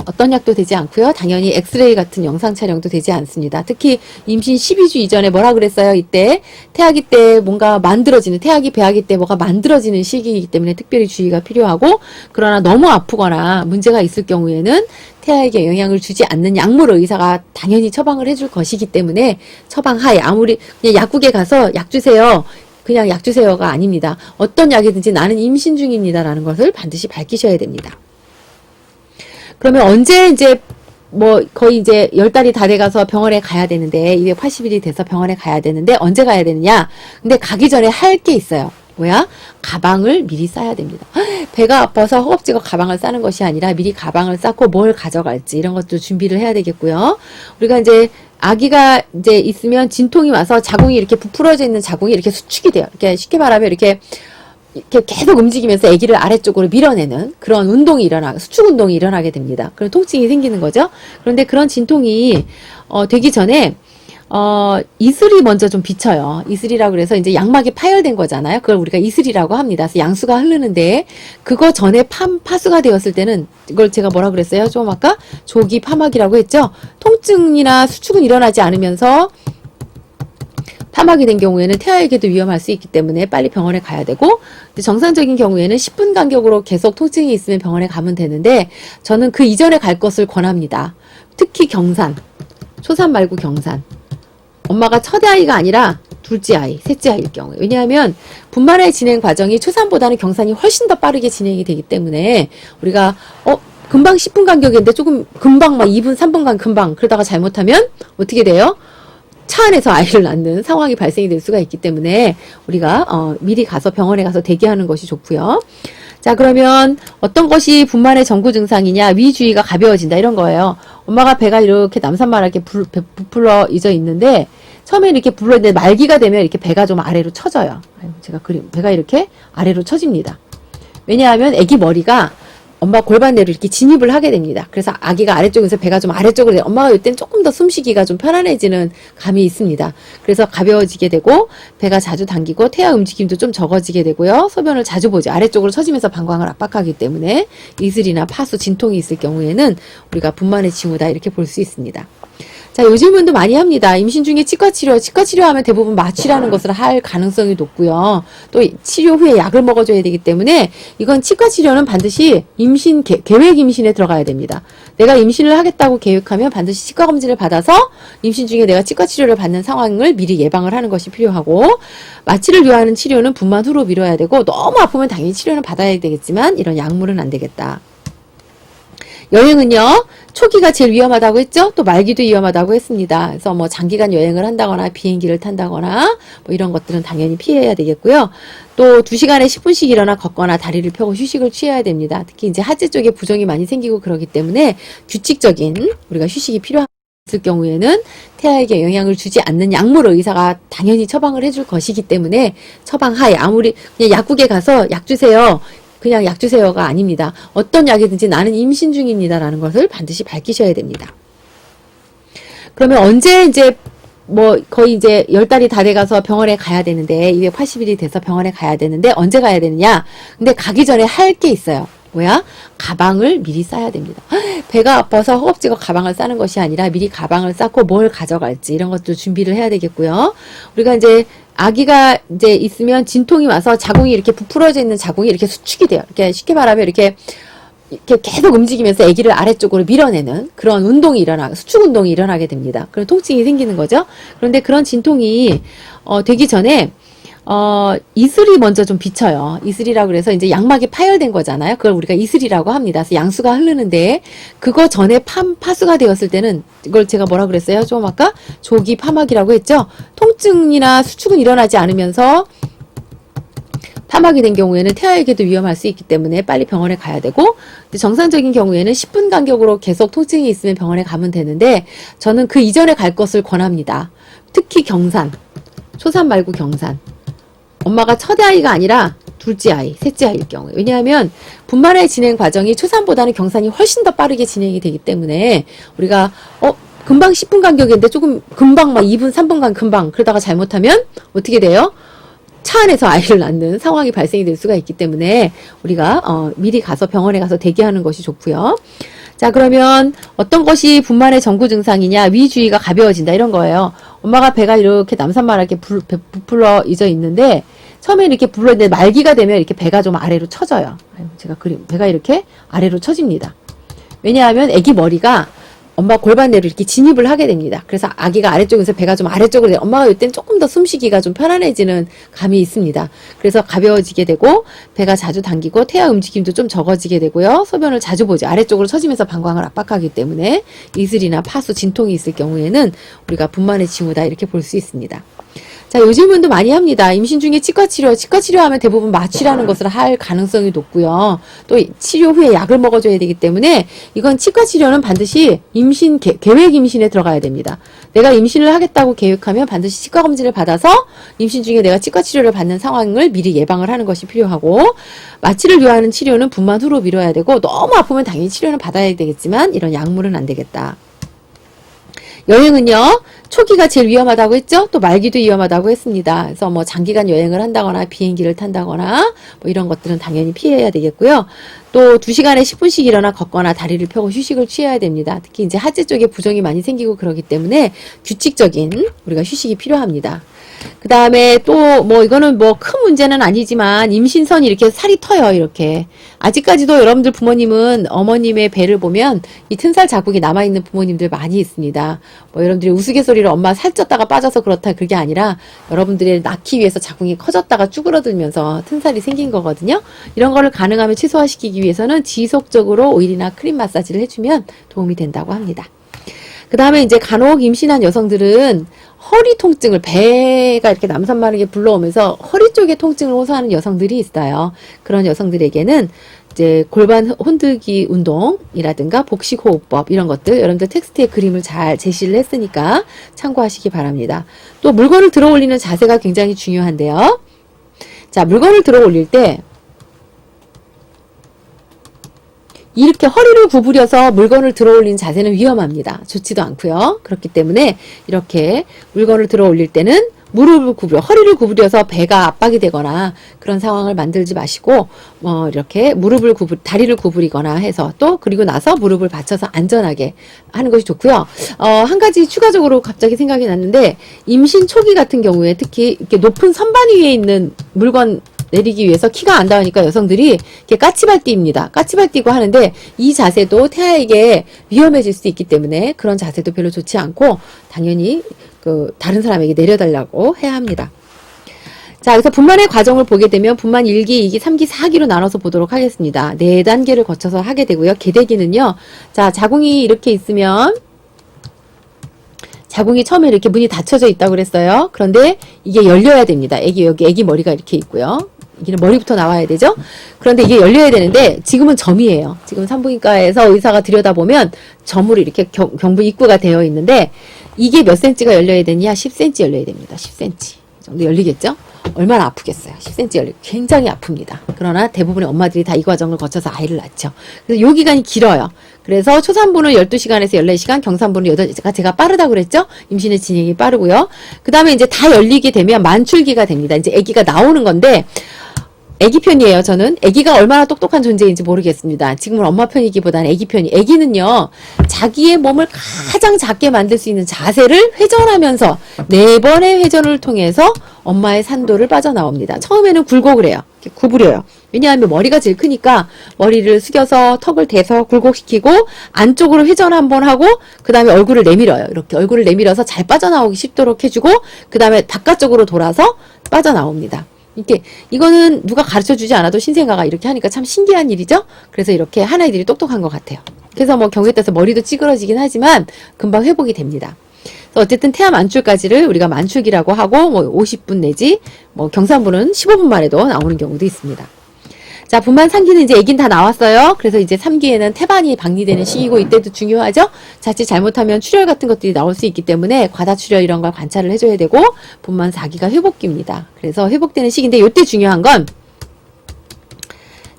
어떤 약도 되지 않고요. 당연히 엑스레이 같은 영상 촬영도 되지 않습니다. 특히 임신 12주 이전에 뭐라 그랬어요? 이때 태아기 때 뭔가 만들어지는, 태아기 배아기 때 뭐가 만들어지는 시기이기 때문에 특별히 주의가 필요하고, 그러나 너무 아프거나 문제가 있을 경우에는 태아에게 영향을 주지 않는 약물을 의사가 당연히 처방을 해줄 것이기 때문에 처방하에, 아무리 그냥 약국에 가서 약 주세요, 그냥 약 주세요가 아닙니다. 어떤 약이든지 나는 임신 중입니다라는 것을 반드시 밝히셔야 됩니다. 그러면 언제 이제 거의 이제 10달이 다 돼가서 병원에 가야 되는데, 280일이 돼서 병원에 가야 되는데 언제 가야 되느냐? 근데 가기 전에 할 게 있어요. 뭐야? 가방을 미리 싸야 됩니다. 배가 아파서 허겁지겁 가방을 싸는 것이 아니라 미리 가방을 싸고 뭘 가져갈지 이런 것도 준비를 해야 되겠고요. 우리가 이제 아기가 이제 있으면 진통이 와서 자궁이 이렇게 부풀어져 있는 자궁이 이렇게 수축이 돼요. 이렇게 쉽게 말하면 이렇게 계속 움직이면서 아기를 아래쪽으로 밀어내는 그런 운동이 수축 운동이 일어나게 됩니다. 그런 통증이 생기는 거죠. 그런데 그런 진통이 되기 전에 이슬이 먼저 좀 비쳐요. 이슬이라고 그래서 이제 양막이 파열된 거잖아요. 그걸 우리가 이슬이라고 합니다. 그래서 양수가 흐르는데 그거 전에 파수가 되었을 때는 이걸 제가 뭐라 그랬어요? 좀 아까 조기 파막이라고 했죠. 통증이나 수축은 일어나지 않으면서 파막이 된 경우에는 태아에게도 위험할 수 있기 때문에 빨리 병원에 가야 되고, 정상적인 경우에는 10분 간격으로 계속 통증이 있으면 병원에 가면 되는데 저는 그 이전에 갈 것을 권합니다. 특히 경산, 초산 말고 경산. 엄마가 첫째 아이가 아니라 둘째 아이, 셋째 아이일 경우에. 왜냐하면 분만의 진행 과정이 초산보다는 경산이 훨씬 더 빠르게 진행이 되기 때문에 우리가 금방 10분 간격인데 조금 금방 막 2분, 3분 간 금방 그러다가 잘못하면 어떻게 돼요? 차 안에서 아이를 낳는 상황이 발생이 될 수가 있기 때문에 우리가 미리 가서 병원에 가서 대기하는 것이 좋고요. 자, 그러면 어떤 것이 분만의 전구 증상이냐? 위주위가 가벼워진다 이런 거예요. 엄마가 배가 이렇게 남산만하게 부풀어 있어 있는데 처음에 이렇게 불렀는데 말기가 되면 이렇게 배가 좀 아래로 처져요. 제가 배가 이렇게 아래로 처집니다. 왜냐하면 아기 머리가 엄마 골반대로 이렇게 진입을 하게 됩니다. 그래서 아기가 아래쪽에서 배가 좀 아래쪽으로 돼요. 엄마가 이때는 조금 더 숨쉬기가 좀 편안해지는 감이 있습니다. 그래서 가벼워지게 되고 배가 자주 당기고 태아 움직임도 좀 적어지게 되고요. 소변을 자주 보죠. 아래쪽으로 처지면서 방광을 압박하기 때문에 이슬이나 파수, 진통이 있을 경우에는 우리가 분만의 징후다 이렇게 볼 수 있습니다. 자, 요즘은도 많이 합니다. 임신 중에 치과 치료하면 대부분 마취라는 것을 할 가능성이 높고요. 또 치료 후에 약을 먹어줘야 되기 때문에 이건 치과 치료는 반드시 계획 임신에 들어가야 됩니다. 내가 임신을 하겠다고 계획하면 반드시 치과 검진을 받아서 임신 중에 내가 치과 치료를 받는 상황을 미리 예방을 하는 것이 필요하고, 마취를 위하는 치료는 분만 후로 미뤄야 되고, 너무 아프면 당연히 치료는 받아야 되겠지만 이런 약물은 안 되겠다. 여행은요, 초기가 제일 위험하다고 했죠? 또 말기도 위험하다고 했습니다. 그래서 뭐 장기간 여행을 한다거나 비행기를 탄다거나 뭐 이런 것들은 당연히 피해야 되겠고요. 또 2시간에 10분씩 일어나 걷거나 다리를 펴고 휴식을 취해야 됩니다. 특히 이제 하체 쪽에 부종이 많이 생기고 그러기 때문에 규칙적인 우리가 휴식이 필요한 경우에는 태아에게 영향을 주지 않는 약물을 의사가 당연히 처방을 해줄 것이기 때문에 처방하에, 아무리 그냥 약국에 가서 약 주세요. 그냥 약 주세요가 아닙니다. 어떤 약이든지 나는 임신 중입니다 라는 것을 반드시 밝히셔야 됩니다. 그러면 언제 이제 뭐 거의 이제 10달이 다 돼가서 병원에 가야 되는데, 280일이 돼서 병원에 가야 되는데 언제 가야 되느냐? 근데 가기 전에 할 게 있어요. 뭐야? 가방을 미리 싸야 됩니다. 배가 아파서 허겁지겁 가방을 싸는 것이 아니라 미리 가방을 싸고 뭘 가져갈지 이런 것도 준비를 해야 되겠고요. 우리가 이제 아기가 이제 있으면 진통이 와서 자궁이 이렇게 부풀어져 있는 자궁이 이렇게 수축이 돼요. 이렇게 쉽게 말하면 이렇게 계속 움직이면서 아기를 아래쪽으로 밀어내는 그런 운동이 수축 운동이 일어나게 됩니다. 그런 통증이 생기는 거죠. 그런데 그런 진통이 되기 전에 이슬이 먼저 좀 비쳐요. 이슬이라고 그래서 이제 양막이 파열된 거잖아요. 그걸 우리가 이슬이라고 합니다. 그래서 양수가 흐르는데 그거 전에 파수가 되었을 때는 이걸 제가 뭐라 그랬어요? 좀 아까 조기 파막이라고 했죠. 통증이나 수축은 일어나지 않으면서 파막이 된 경우에는 태아에게도 위험할 수 있기 때문에 빨리 병원에 가야 되고, 정상적인 경우에는 10분 간격으로 계속 통증이 있으면 병원에 가면 되는데 저는 그 이전에 갈 것을 권합니다. 특히 경산, 초산 말고 경산. 엄마가 첫째 아이가 아니라 둘째 아이, 셋째 아이일 경우에. 왜냐하면 분만의 진행 과정이 초산보다는 경산이 훨씬 더 빠르게 진행이 되기 때문에 우리가 금방 10분 간격인데 조금 금방 막 2분, 3분 간 금방 그러다가 잘못하면 어떻게 돼요? 차 안에서 아이를 낳는 상황이 발생이 될 수가 있기 때문에 우리가 미리 가서 병원에 가서 대기하는 것이 좋고요. 자, 그러면 어떤 것이 분만의 전구 증상이냐? 위주위가 가벼워진다 이런 거예요. 엄마가 배가 이렇게 남산만하게 부풀어 있어 있는데 처음에 이렇게 불렀는데 말기가 되면 이렇게 배가 좀 아래로 처져요. 제가 배가 이렇게 아래로 처집니다. 왜냐하면 아기 머리가 엄마 골반대로 이렇게 진입을 하게 됩니다. 그래서 아기가 아래쪽에서 배가 좀 아래쪽으로 돼요. 엄마가 이때는 조금 더 숨쉬기가 좀 편안해지는 감이 있습니다. 그래서 가벼워지게 되고 배가 자주 당기고 태아 움직임도 좀 적어지게 되고요. 소변을 자주 보죠. 아래쪽으로 처지면서 방광을 압박하기 때문에 이슬이나 파수, 진통이 있을 경우에는 우리가 분만의 징후다 이렇게 볼 수 있습니다. 자, 요즘은도 많이 합니다. 임신 중에 치과 치료하면 대부분 마취라는 것을 할 가능성이 높고요. 또 치료 후에 약을 먹어줘야 되기 때문에 이건 치과 치료는 반드시 계획 임신에 들어가야 됩니다. 내가 임신을 하겠다고 계획하면 반드시 치과 검진을 받아서 임신 중에 내가 치과 치료를 받는 상황을 미리 예방을 하는 것이 필요하고, 마취를 위하는 치료는 분만 후로 미뤄야 되고, 너무 아프면 당연히 치료는 받아야 되겠지만 이런 약물은 안 되겠다. 여행은요, 초기가 제일 위험하다고 했죠? 또 말기도 위험하다고 했습니다. 그래서 뭐 장기간 여행을 한다거나 비행기를 탄다거나 뭐 이런 것들은 당연히 피해야 되겠고요. 또 2시간에 10분씩 일어나 걷거나 다리를 펴고 휴식을 취해야 됩니다. 특히 이제 하체 쪽에 부종이 많이 생기고 그러기 때문에 규칙적인 우리가 휴식이 필요합니다. 그 다음에 또 뭐 이거는 뭐 큰 문제는 아니지만 임신선이 이렇게 살이 터요. 이렇게 아직까지도 여러분들 부모님은 어머님의 배를 보면 이 튼살 자국이 남아있는 부모님들 많이 있습니다. 뭐 여러분들이 우스갯소리로 엄마 살쪘다가 빠져서 그렇다 그게 아니라 여러분들이 낳기 위해서 자궁이 커졌다가 쭈그러들면서 튼살이 생긴 거거든요. 이런 거를 가능하면 최소화시키기 위해서는 지속적으로 오일이나 크림 마사지를 해주면 도움이 된다고 합니다. 그 다음에 이제 간혹 임신한 여성들은 허리 통증을 배가 이렇게 남산마르게 불러오면서 허리 쪽에 통증을 호소하는 여성들이 있어요. 그런 여성들에게는 이제 골반 혼들기 운동이라든가 복식호흡법 이런 것들 여러분들 텍스트에 그림을 잘 제시를 했으니까 참고하시기 바랍니다. 또 물건을 들어 올리는 자세가 굉장히 중요한데요. 자, 물건을 들어 올릴 때 이렇게 허리를 구부려서 물건을 들어 올리는 자세는 위험합니다. 좋지도 않고요. 그렇기 때문에 이렇게 물건을 들어 올릴 때는 무릎을 구부려 허리를 구부려서 배가 압박이 되거나 그런 상황을 만들지 마시고 이렇게 다리를 구부리거나 해서 또 그리고 나서 무릎을 받쳐서 안전하게 하는 것이 좋고요. 한 가지 추가적으로 갑자기 생각이 났는데 임신 초기 같은 경우에 특히 이렇게 높은 선반 위에 있는 물건 내리기 위해서 키가 안 닿으니까 여성들이 이렇게 까치발 뛰입니다. 까치발 뛰고 하는데 이 자세도 태아에게 위험해질 수 있기 때문에 그런 자세도 별로 좋지 않고 당연히 다른 사람에게 내려달라고 해야 합니다. 자, 그래서 분만의 과정을 보게 되면 분만 1기, 2기, 3기, 4기로 나눠서 보도록 하겠습니다. 4단계를 거쳐서 하게 되고요. 개대기는요. 자, 자궁이 이렇게 있으면 자궁이 처음에 이렇게 문이 닫혀져 있다고 그랬어요. 그런데 이게 열려야 됩니다. 여기 머리가 이렇게 있고요. 이게는 머리부터 나와야 되죠. 그런데 이게 열려야 되는데 지금은 점이에요. 지금 산부인과에서 의사가 들여다보면 점으로 이렇게 경부 입구가 되어 있는데 이게 몇 cm가 열려야 되냐? 10cm 열려야 됩니다. 10cm 정도 열리겠죠? 얼마나 아프겠어요. 10cm 열리 굉장히 아픕니다. 그러나 대부분의 엄마들이 다 이 과정을 거쳐서 아이를 낳죠. 그래서 요 기간이 길어요. 그래서 초산부는 12시간에서 14시간, 경산부는 8시간. 제가 빠르다고 그랬죠? 임신의 진행이 빠르고요. 그 다음에 이제 다 열리게 되면 만출기가 됩니다. 이제 아기가 나오는 건데 아기 편이에요. 저는 아기가 얼마나 똑똑한 존재인지 모르겠습니다. 지금은 엄마 편이기보다는 아기 편이. 아기는요. 자기의 몸을 가장 작게 만들 수 있는 자세를 회전하면서 4번의 회전을 통해서 엄마의 산도를 빠져나옵니다. 처음에는 굴곡을 해요. 이렇게 구부려요. 왜냐하면 머리가 제일 크니까 머리를 숙여서 턱을 대서 굴곡시키고 안쪽으로 회전 한번 하고 그 다음에 얼굴을 내밀어요. 이렇게 얼굴을 내밀어서 잘 빠져나오기 쉽도록 해주고 그 다음에 바깥쪽으로 돌아서 빠져나옵니다. 이거는 누가 가르쳐 주지 않아도 신생아가 이렇게 하니까 참 신기한 일이죠? 그래서 이렇게 하나이들이 똑똑한 것 같아요. 그래서 뭐 경우에 따라서 머리도 찌그러지긴 하지만 금방 회복이 됩니다. 그래서 어쨌든 태아 만출까지를 우리가 만출기라고 하고 뭐 50분 내지 뭐 경산부는 15분 만에도 나오는 경우도 있습니다. 자, 분만 3기는 이제 아기는 다 나왔어요. 그래서 이제 3기에는 태반이 박리되는 시기고 이때도 중요하죠. 자칫 잘못하면 출혈 같은 것들이 나올 수 있기 때문에 과다 출혈 이런 걸 관찰을 해줘야 되고 분만 4기가 회복기입니다. 그래서 회복되는 시기인데 이때 중요한 건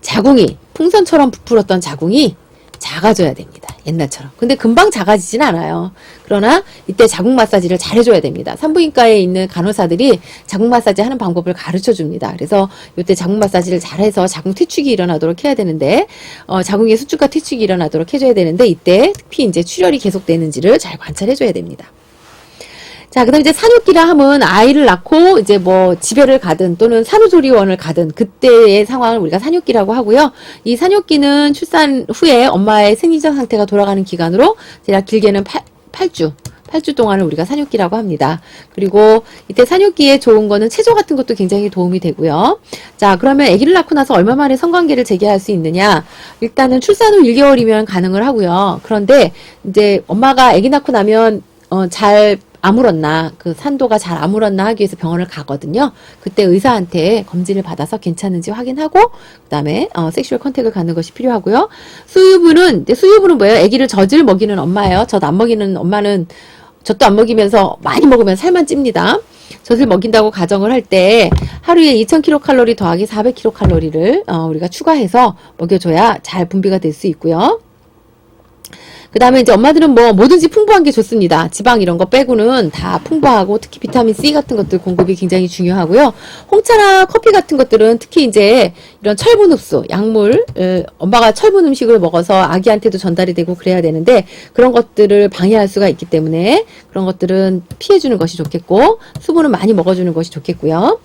자궁이 풍선처럼 부풀었던 자궁이 작아져야 됩니다. 옛날처럼. 근데 금방 작아지진 않아요. 그러나 이때 자궁 마사지를 잘 해줘야 됩니다. 산부인과에 있는 간호사들이 자궁 마사지 하는 방법을 가르쳐 줍니다. 그래서 이때 자궁 마사지를 잘 해서 자궁 퇴축이 일어나도록 해야 되는데, 자궁의 수축과 퇴축이 일어나도록 해줘야 되는데, 이때 특히 이제 출혈이 계속되는지를 잘 관찰해줘야 됩니다. 자, 그 다음에 이제 산후기라 함은 아이를 낳고 이제 뭐 집에를 가든 또는 산후조리원을 가든 그때의 상황을 우리가 산후기라고 하고요. 이 산후기는 출산 후에 엄마의 생리적 상태가 돌아가는 기간으로 제가 길게는 8주 동안을 우리가 산후기라고 합니다. 그리고 이때 산후기에 좋은 거는 체조 같은 것도 굉장히 도움이 되고요. 자, 그러면 아기를 낳고 나서 얼마 만에 성관계를 재개할 수 있느냐? 일단은 출산 후 1개월이면 가능을 하고요. 그런데 이제 엄마가 아기 낳고 나면 잘 아물었나, 그 산도가 잘 아물었나 하기 위해서 병원을 가거든요. 그때 의사한테 검진을 받아서 괜찮은지 확인하고, 그 다음에, 섹슈얼 컨택을 갖는 것이 필요하고요. 수유부는 뭐예요? 아기를 젖을 먹이는 엄마예요. 젖 안 먹이는 엄마는 젖도 안 먹이면서 많이 먹으면 살만 찝니다. 젖을 먹인다고 가정을 할 때 하루에 2000kcal 더하기 400kcal를 우리가 추가해서 먹여줘야 잘 분비가 될 수 있고요. 그 다음에 이제 엄마들은 뭐 뭐든지 풍부한 게 좋습니다. 지방 이런 거 빼고는 다 풍부하고 특히 비타민 C 같은 것들 공급이 굉장히 중요하고요. 홍차나 커피 같은 것들은 특히 이제 이런 철분 흡수, 약물, 엄마가 철분 음식을 먹어서 아기한테도 전달이 되고 그래야 되는데 그런 것들을 방해할 수가 있기 때문에 그런 것들은 피해주는 것이 좋겠고 수분은 많이 먹어주는 것이 좋겠고요.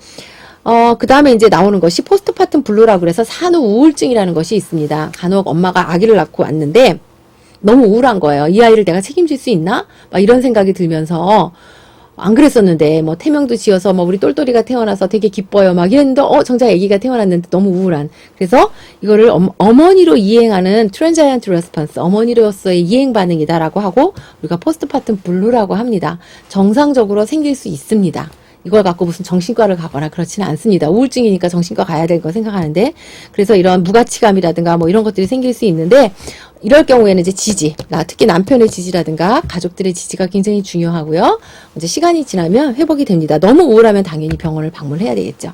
그 다음에 이제 나오는 것이 포스트파텀 블루라고 그래서 산후 우울증이라는 것이 있습니다. 간혹 엄마가 아기를 낳고 왔는데 너무 우울한 거예요. 이 아이를 내가 책임질 수 있나? 막 이런 생각이 들면서 안 그랬었는데 뭐 태명도 지어서 뭐 우리 똘똘이가 태어나서 되게 기뻐요. 막 이랬는데 정작 아기가 태어났는데 너무 우울한. 그래서 이거를 어머니로 이행하는 트랜자이언트 레스폰스, 어머니로서의 이행 반응이다라고 하고 우리가 포스트파텀 블루라고 합니다. 정상적으로 생길 수 있습니다. 이걸 갖고 무슨 정신과를 가거나 그렇지는 않습니다. 우울증이니까 정신과 가야 될 거 생각하는데 그래서 이런 무가치감이라든가 뭐 이런 것들이 생길 수 있는데 이럴 경우에는 이제 지지, 특히 남편의 지지라든가 가족들의 지지가 굉장히 중요하고요. 이제 시간이 지나면 회복이 됩니다. 너무 우울하면 당연히 병원을 방문해야 되겠죠.